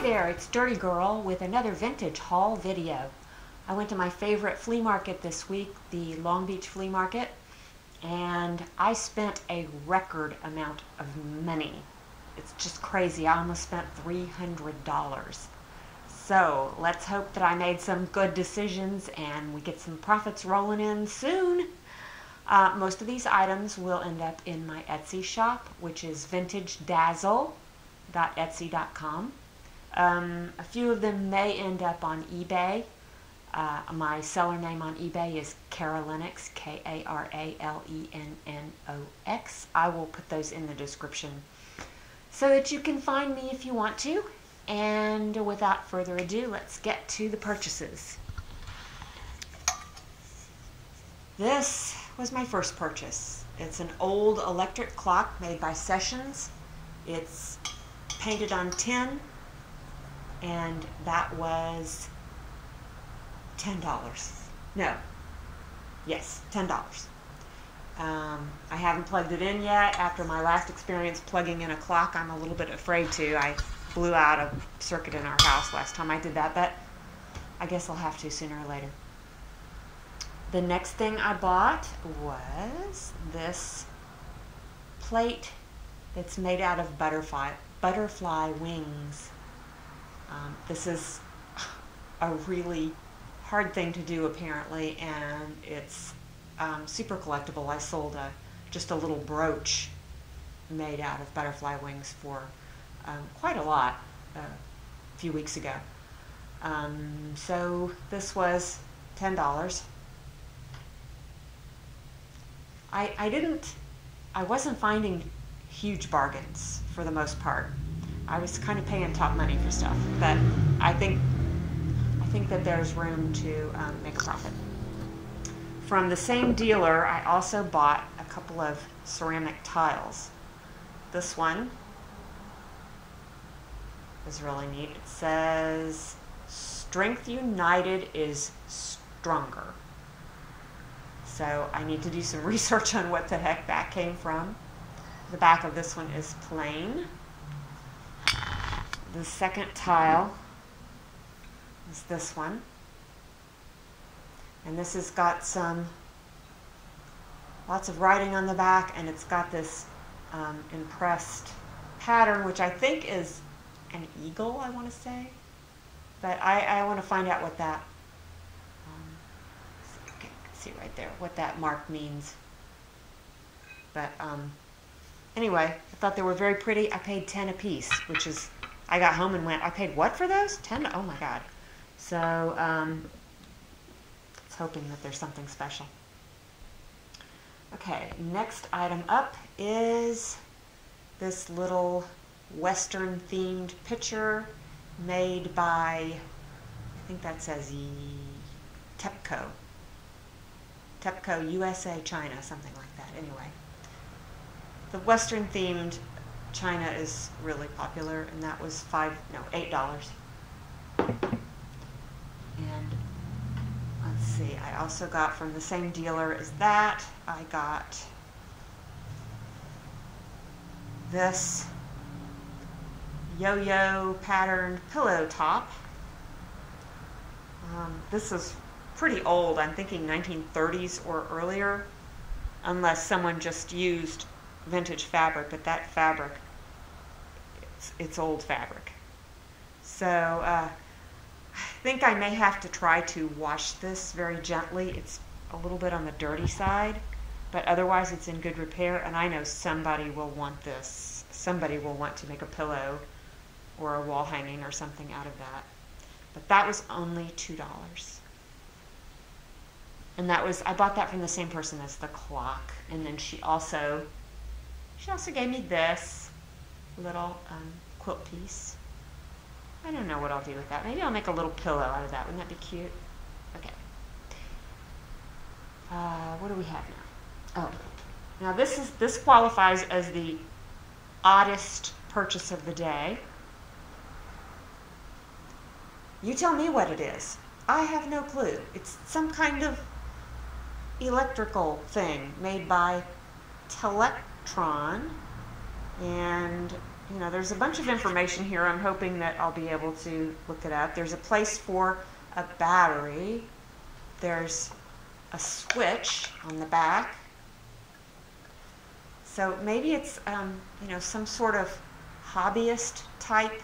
there, it's Dirty Girl with another vintage haul video. I went to my favorite flea market this week, the Long Beach Flea Market, and I spent a record amount of money. It's just crazy. I almost spent $300. So let's hope that I made some good decisions and we get some profits rolling in soon. Most of these items will end up in my Etsy shop, which is vintagedazzle.etsy.com. A few of them may end up on eBay. My seller name on eBay is Carolinox, K-A-R-A-L-E-N-N-O-X. I will put those in the description so that you can find me if you want to. And without further ado, let's get to the purchases. This was my first purchase. It's an old electric clock made by Sessions. It's painted on tin, and that was $10. No. Yes, $10. I haven't plugged it in yet. After my last experience plugging in a clock, I'm a little bit afraid to. I blew out a circuit in our house last time I did that, but I guess I'll have to sooner or later. The next thing I bought was this plate that's made out of butterfly wings. This is a really hard thing to do apparently, and it's super collectible. I sold just a little brooch made out of butterfly wings for quite a lot a few weeks ago. So this was $10. I wasn't finding huge bargains for the most part. I was kind of paying top money for stuff, but I think that there's room to make a profit. From the same dealer, I also bought a couple of ceramic tiles. This one is really neat. It says, "Strength united is stronger." So I need to do some research on what the heck that came from. The back of this one is plain. The second tile is this one. And this has got lots of writing on the back, and it's got this impressed pattern, which I think is an eagle, I want to say. But I want to find out what that, see right there, what that mark means. But anyway, I thought they were very pretty. I paid 10 a piece, which is, I got home and went, I paid what for those? 10? Oh my God. So it's hoping that there's something special. Okay, next item up is this little Western themed pitcher made by, I think that says TEPCO. TEPCO USA China, something like that. Anyway, the Western themed China is really popular, and that was $8. And let's see, I also got from the same dealer as that, I got this yo-yo patterned pillow top. This is pretty old. I'm thinking 1930s or earlier, unless someone just used vintage fabric, but that fabric, it's old fabric. So I think I may have to try to wash this very gently. It's a little bit on the dirty side, but otherwise it's in good repair, and I know somebody will want this. Somebody will want to make a pillow or a wall hanging or something out of that. But that was only $2. And that was, I bought that from the same person as the clock. And then she also gave me this little quilt piece. I don't know what I'll do with that. Maybe I'll make a little pillow out of that. Wouldn't that be cute? Okay. What do we have now? Oh, now this qualifies as the oddest purchase of the day. You tell me what it is. I have no clue. It's some kind of electrical thing made by Telectron, and you know, there's a bunch of information here. I'm hoping that I'll be able to look it up. There's a place for a battery. There's a switch on the back. So maybe it's, you know, some sort of hobbyist type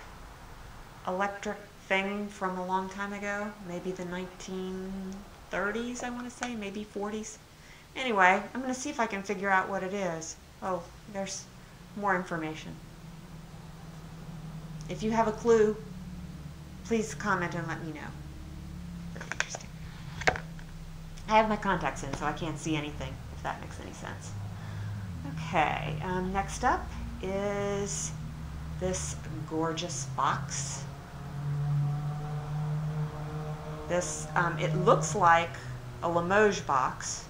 electric thing from a long time ago. Maybe the 1930s, I want to say, maybe 40s. Anyway, I'm going to see if I can figure out what it is. Oh, there's more information. If you have a clue, please comment and let me know. Very interesting. I have my contacts in, so I can't see anything, if that makes any sense. Okay, next up is this gorgeous box. This, it looks like a Limoges box.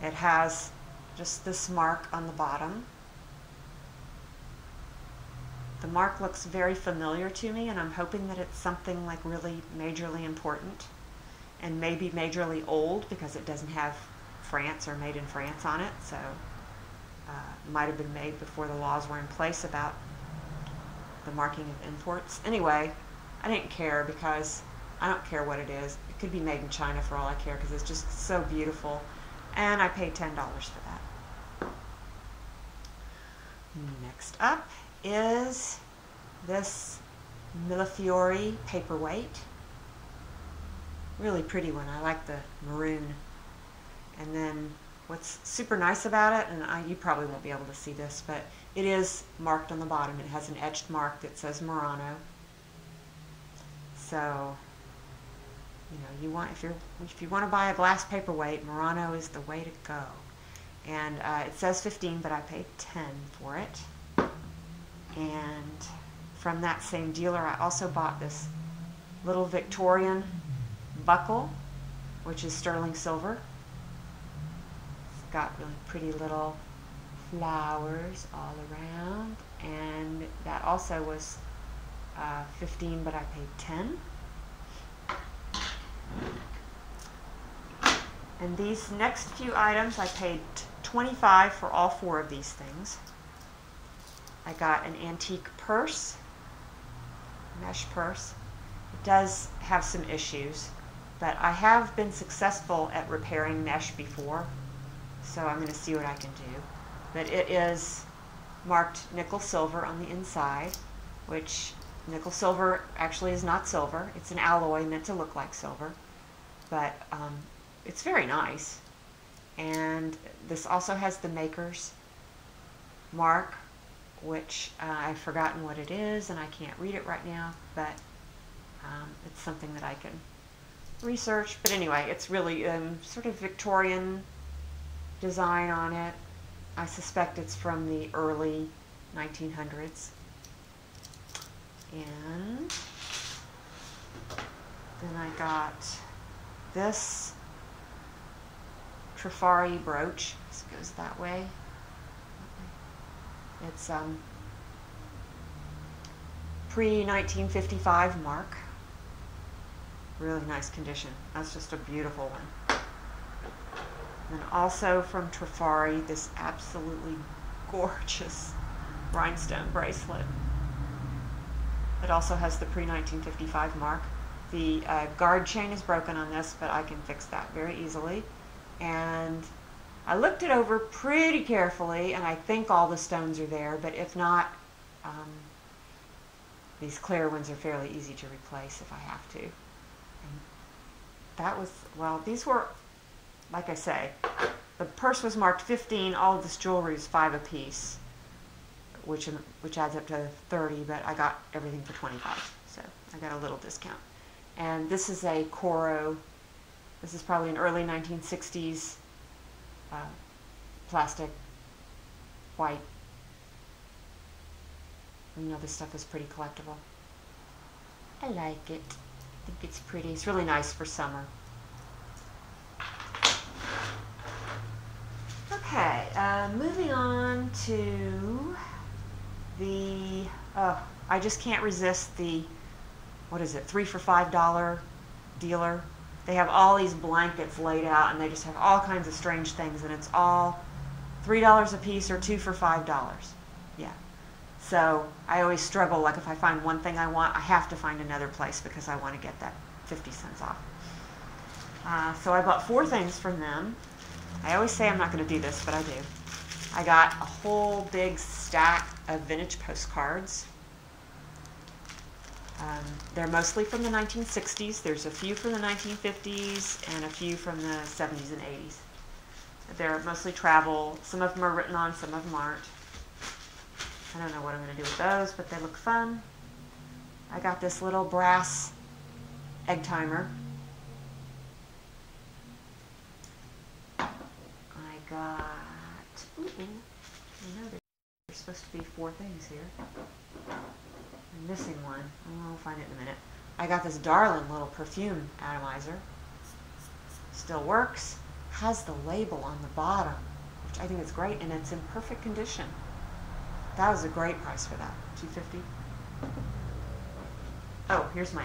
It has just this mark on the bottom. The mark looks very familiar to me, and I'm hoping that it's something like really majorly important and maybe majorly old, because it doesn't have France or made in France on it, so it might have been made before the laws were in place about the marking of imports. Anyway, I didn't care, because I don't care what it is. It could be made in China for all I care, because it's just so beautiful, and I paid $10 for that. Next up is this Millefiori paperweight. Really pretty one. I like the maroon. And then what's super nice about it, and you probably won't be able to see this, but it is marked on the bottom. It has an etched mark that says Murano. So, you know, if you want to buy a glass paperweight, Murano is the way to go. And it says 15, but I paid 10 for it. And from that same dealer, I also bought this little Victorian buckle, which is sterling silver. It's got really pretty little flowers all around, and that also was 15, but I paid 10. And these next few items, I paid 25 for all 4 of these things. I got an antique purse, mesh purse. It does have some issues, but I have been successful at repairing mesh before, so I'm going to see what I can do. But it is marked nickel silver on the inside, which nickel silver actually is not silver. It's an alloy meant to look like silver, but it's very nice. And this also has the maker's mark, which I've forgotten what it is, and I can't read it right now, but it's something that I can research. But anyway, it's really sort of Victorian design on it. I suspect it's from the early 1900s. And then I got this Trifari brooch. This goes that way. It's pre-1955 mark. Really nice condition. That's just a beautiful one. And also from Trifari, this absolutely gorgeous rhinestone bracelet. It also has the pre-1955 mark. The guard chain is broken on this, but I can fix that very easily. And I looked it over pretty carefully, and I think all the stones are there, but if not, these clear ones are fairly easy to replace if I have to. And that was, well, these were, like I say, the purse was marked 15, all of this jewelry is 5 apiece, which adds up to 30, but I got everything for 25, so I got a little discount. And this is a Coro. This is probably an early 1960s plastic, white. You know, this stuff is pretty collectible. I like it. I think it's pretty. It's really nice for summer. Okay, moving on to the, I just can't resist the, what is it, 3 for $5 dealer. They have all these blankets laid out, and they just have all kinds of strange things, and it's all $3 a piece or 2 for $5. Yeah. So I always struggle, like if I find one thing I want, I have to find another place because I want to get that 50 cents off. So I bought 4 things from them. I always say I'm not going to do this, but I do. I got a whole big stack of vintage postcards. They're mostly from the 1960s. There's a few from the 1950s and a few from the 70s and 80s. They're mostly travel. Some of them are written on, some of them aren't. I don't know what I'm going to do with those, but they look fun. I got this little brass egg timer. I got, I know there's supposed to be 4 things here. I'm missing one. I'll find it in a minute. I got this darling little perfume atomizer. Still works. Has the label on the bottom, which I think is great, and it's in perfect condition. That was a great price for that. $2.50. Oh, here's my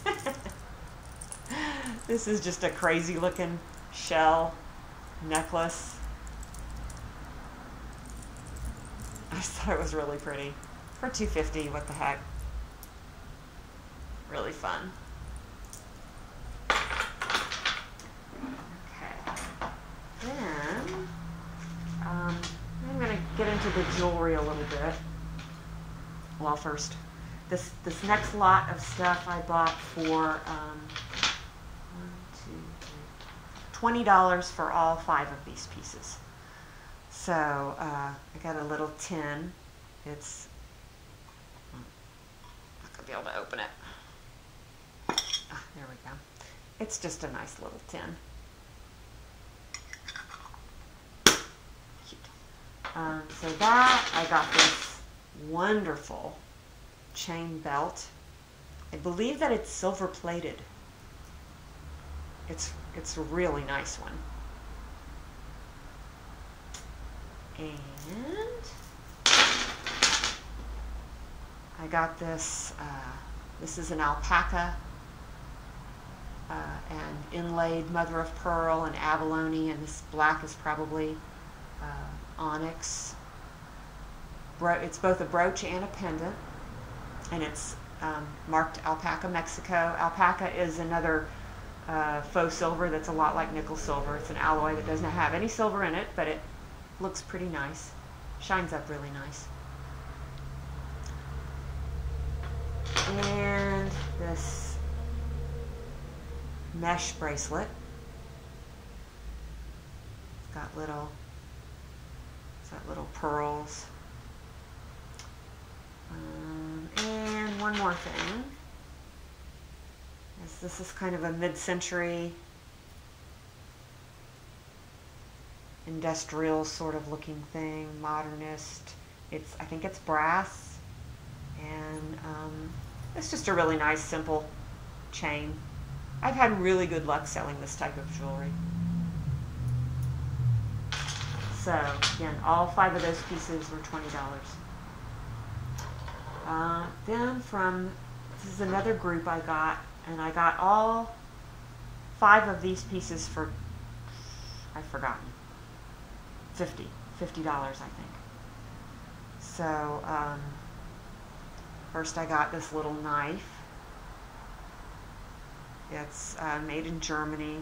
other. This is just a crazy looking shell necklace. I just thought it was really pretty. For $2.50, what the heck. Really fun. Okay. Then, I'm going to get into the jewelry a little bit. Well, first, this next lot of stuff I bought for $20 for all 5 of these pieces. So I got a little tin. It's not gonna be able to open it. There we go. It's just a nice little tin. Cute. So that I got this wonderful chain belt. I believe that it's silver plated. It's a really nice one. And I got this, this is an alpaca and inlaid mother of pearl and abalone, and this black is probably onyx. It's both a brooch and a pendant, and it's marked Alpaca, Mexico. Alpaca is another faux silver that's a lot like nickel silver. It's an alloy that doesn't have any silver in it, but it looks pretty nice. Shines up really nice. And this mesh bracelet. It's got little pearls. And one more thing. This is kind of a mid-century industrial sort of looking thing, modernist. I think it's brass, and it's just a really nice, simple chain. I've had really good luck selling this type of jewelry. So again, all 5 of those pieces were $20. Then this is another group I got, and I got all 5 of these pieces for, I've forgotten, $50, I think. So first I got this little knife. It's made in Germany.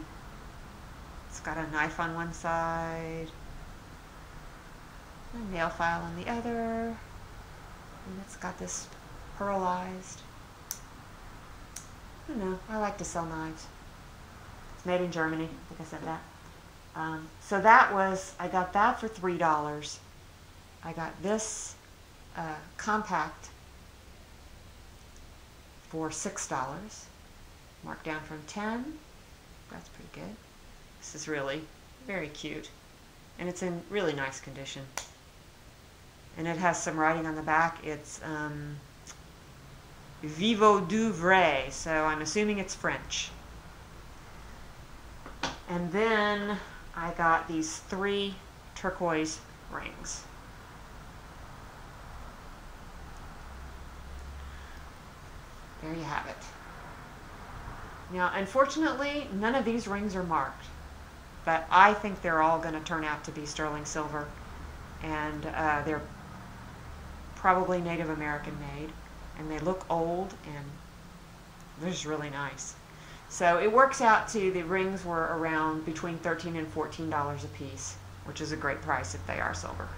It's got a knife on one side, a nail file on the other, and it's got this pearlized. I don't know, I like to sell knives. It's made in Germany, I think I said that. So I got that for $3. I got this compact for $6, marked down from $10. That's pretty good. This is really very cute, and it's in really nice condition. And it has some writing on the back. It's Vivo du Vrai, so I'm assuming it's French. And then I got these 3 turquoise rings. There you have it. Now, unfortunately, none of these rings are marked. but I think they're all going to turn out to be sterling silver, and they're probably Native American made, and they look old, and they're just really nice. So it works out to, the rings were around between $13 and $14 a piece, which is a great price if they are silver.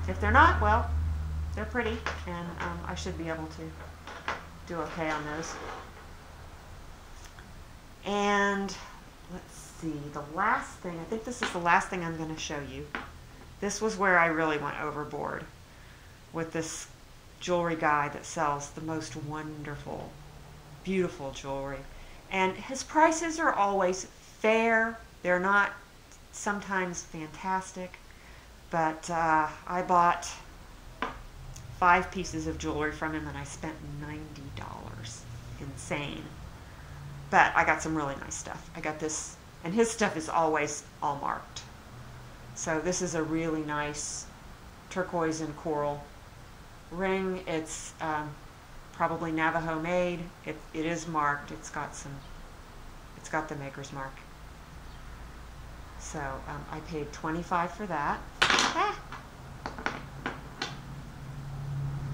If they're not, well, they're pretty, and I should be able to do okay on those. And let's see, the last thing, I think this is the last thing I'm going to show you. This was where I really went overboard with this jewelry guy that sells the most wonderful, beautiful jewelry. And his prices are always fair. They're not sometimes fantastic, but I bought 5 pieces of jewelry from him and I spent $90. Insane. But I got some really nice stuff. I got this, and his stuff is always all marked. So this is a really nice turquoise and coral ring. It's probably Navajo made. It is marked. It's got the maker's mark. So I paid $25 for that. Ah.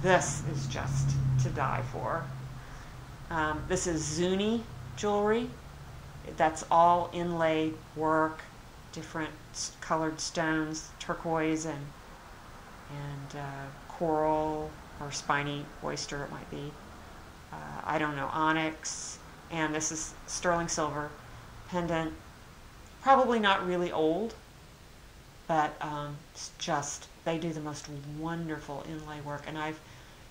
This is just to die for. This is Zuni jewelry. That's all inlaid work, different colored stones, turquoise and coral or spiny oyster it might be. I don't know, onyx. And this is sterling silver pendant. Probably not really old, but it's just, they do the most wonderful inlay work, and I've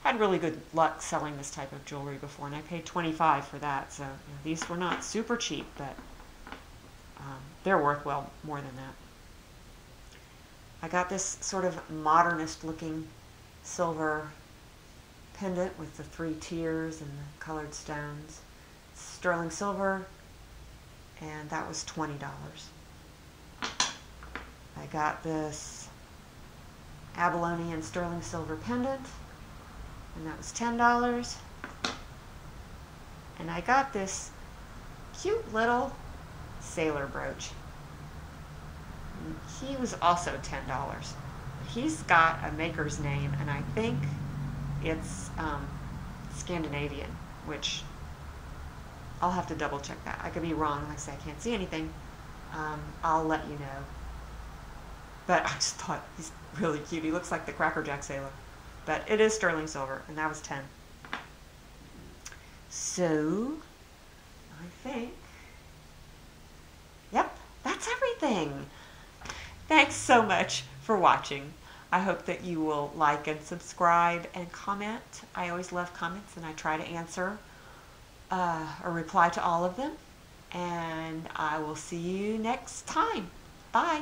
had really good luck selling this type of jewelry before, and I paid $25 for that. So these were not super cheap, but they're worth well more than that. I got this sort of modernist looking silver pendant with the 3 tiers and the colored stones. Sterling silver, and that was $20. I got this abalone and sterling silver pendant, and that was $10. And I got this cute little sailor brooch. And he was also $10. He's got a maker's name, and I think it's Scandinavian, which I'll have to double check that. I could be wrong. Like I say, I can't see anything. I'll let you know. But I just thought he's really cute. He looks like the Cracker Jack sailor. But it is sterling silver, and that was $10. So, I think, yep, that's everything. Thanks so much for watching. I hope that you will like and subscribe and comment. I always love comments, and I try to answer or reply to all of them. And I will see you next time. Bye.